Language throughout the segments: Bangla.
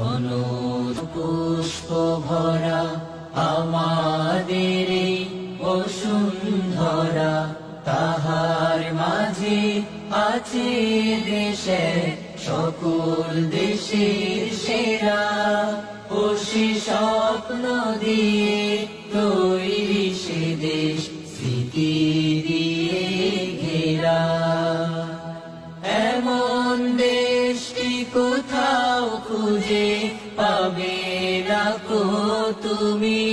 অনুর পুষ্প ভরা আমাদের এই বসুন্ধরা, তাহার মাঝে আছে দেশের সকল দেশের সেরা। ও সে স্বপ্ন দিয়ে তৈরি সে দেশ স্মৃতি দিয়ে ঘেরা। এমন দেশটি কোথাও খুঁজে পাবে না কো তুমি,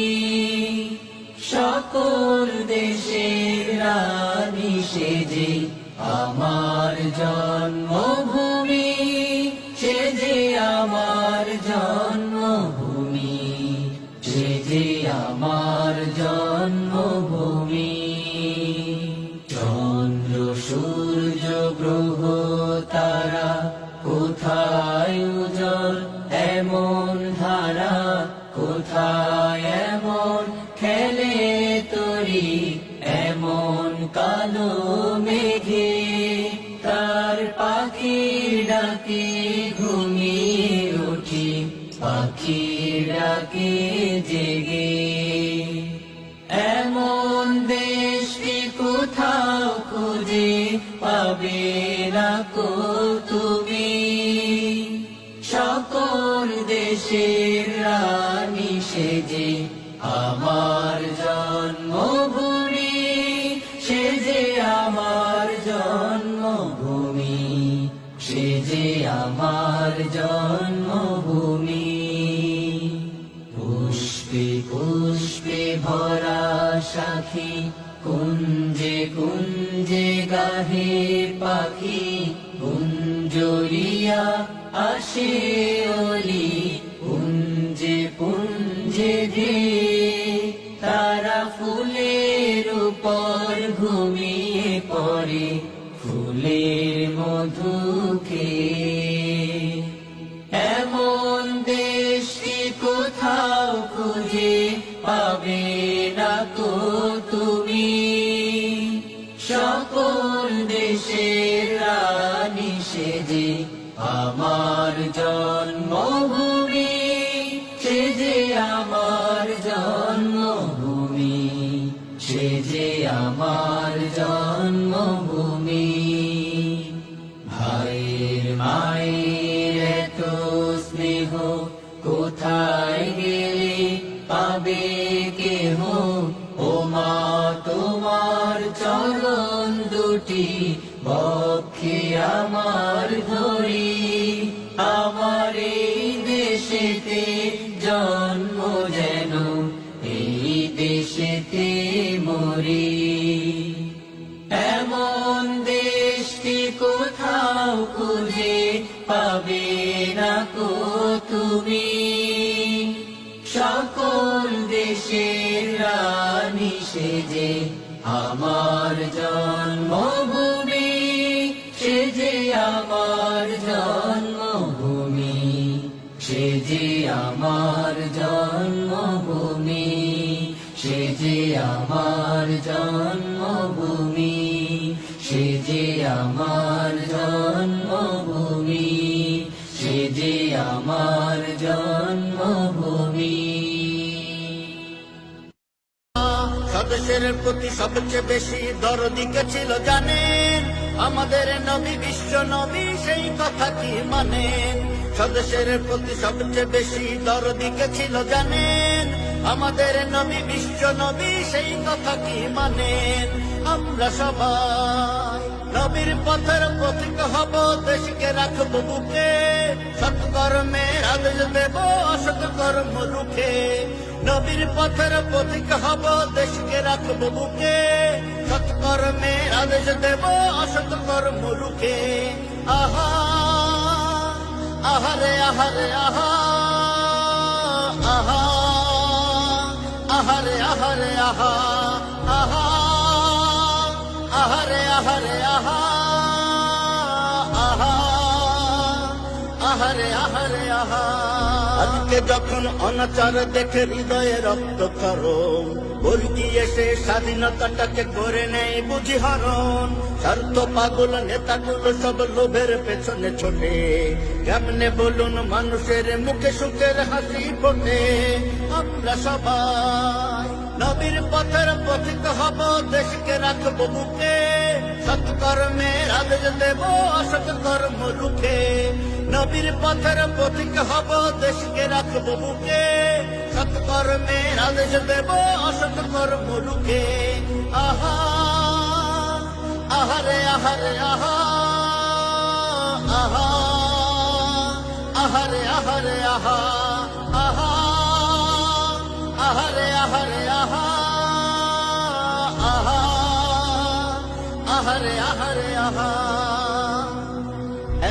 সকল দেশের রানী সে যে আমার জন্মভূমি, সে যে আমার জন্মভূমি, সে যে আমার জন্মভূমি। চন্দ্র সূর্য গ্রহ তারা কোথায় উজ্জ্বল এমন ধারা, কোথায় এমন খেলে তরি এমন কালো মেঘে। তার পাখির ডাকে ঘুমিয়ে উঠি, পাখির ডাকে জেগে। এমন দেশটি কোথাও খুঁজে পাবে না কো তুমি, সকল দেশের রানী সে যে আমার জন্মভূমি, সে যে আমার জন্মভূমি, সে যে আমার জন্মভূমি। পুষ্পে পুষ্পে ভরা সাখী, কুঞ্জে কুঞ্জে গাহে পাখি, কুঞ্জরিয়া আসে অলি পুঞ্জে পুঞ্জে ধে। তারা ফুলের উপর ঘুমিয়ে পড়ে ফুলের মধু খেয়ে। এমন দেশটি কোথাও খুঁজে পাবে না কো তুমি, সকল দেশের রানী সে যে আমার জন্মভূমি, সে যে আমার জন্মভূমি, সে যে আমার জন্মভূমি। ভাইয়ের মায়ের এত স্নেহ কোথায় গেলে পাবে কেহ, ও মা তোমার চরণ দুটি বক্ষে আমার ধরি। আমার এই দেশেতে জন্ম যেন এই দেশেতে মরি। এমন দেশটি কোথাও খুঁজে পাবে না কো তুমি, সকল দেশের রানী সে যে আমার জন্মভূমি, সে যে আমার জন্মভূমি, সে যে আমার জন্মভূমি, সে যে আমার জন্মভূমি, সে যে আমার জন্মভূমি, সে যে আমার জন্মভূমি। স্বদেশের প্রতি সবচেয়ে বেশি দরদি কে ছিল জানেন? আমাদের নবী, বিশ্ব নবী, সেই কথা কি মানেন? স্বদেশের প্রতি সবচেয়ে বেশি দরদি কে ছিল জানেন? আমাদের নবী, বিশ্ব নবী, সেই কথা কি মানেন? আমরা সবাই নবীর পথের পথিক হব, দেশকে রাখবো বুকে, সৎকর্মের আদেশ দেব অসৎ কর্ম রুখে। নবীর পথের পথিক হব, দেশকে রাখবো বুকে, সৎকর্মের আদেশ দেব অসৎ কর্ম রুখে। আহা আহারে আহারে আহা, আহা আহারে আহারে আহা, আহা আহারে আহারে আহা, আহা আহারে আহারে আহা। আজকে যখন অনাচার দেখে হৃদয়ে রক্ত ক্ষরণ, বলকি এসে স্বাধীনতাটাকে করে নেই বুঝি হরণ। স্বার্থ পাগল নেতাগুলো সব লোভের পেছনে ছোটে, কেমনে বলুন মানুষের মুখে সুখের হাসি ফোটে। আমরা সবাই নবীর পথের পথিক হব, দেশকে রাখবো বুকে, সৎকর্মের আদেশ দেব অসৎ কর্ম রুখে। নবীর পথের পথিক হব, দেশকে রাখবো বুকে, সৎকর্মের আদেশ দেব অসৎ কর্ম রুখে। আহা আহারে আহারে আহা, আহা আহারে আহারে আহা, আহা আহারে আহারে আহা, আহা আহারে আহারে আহা।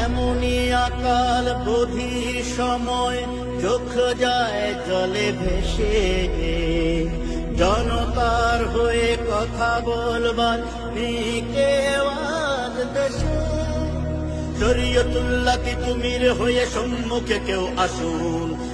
এমনই আকাল বোধি সময় চোখ যায় জলে ভেসে, জনতার হয়ে কথা বলবার কেউ আজ দেশে। শরীয়তুল্লাহ কি তুমির হয়ে সম্মুখে কেউ আসুন,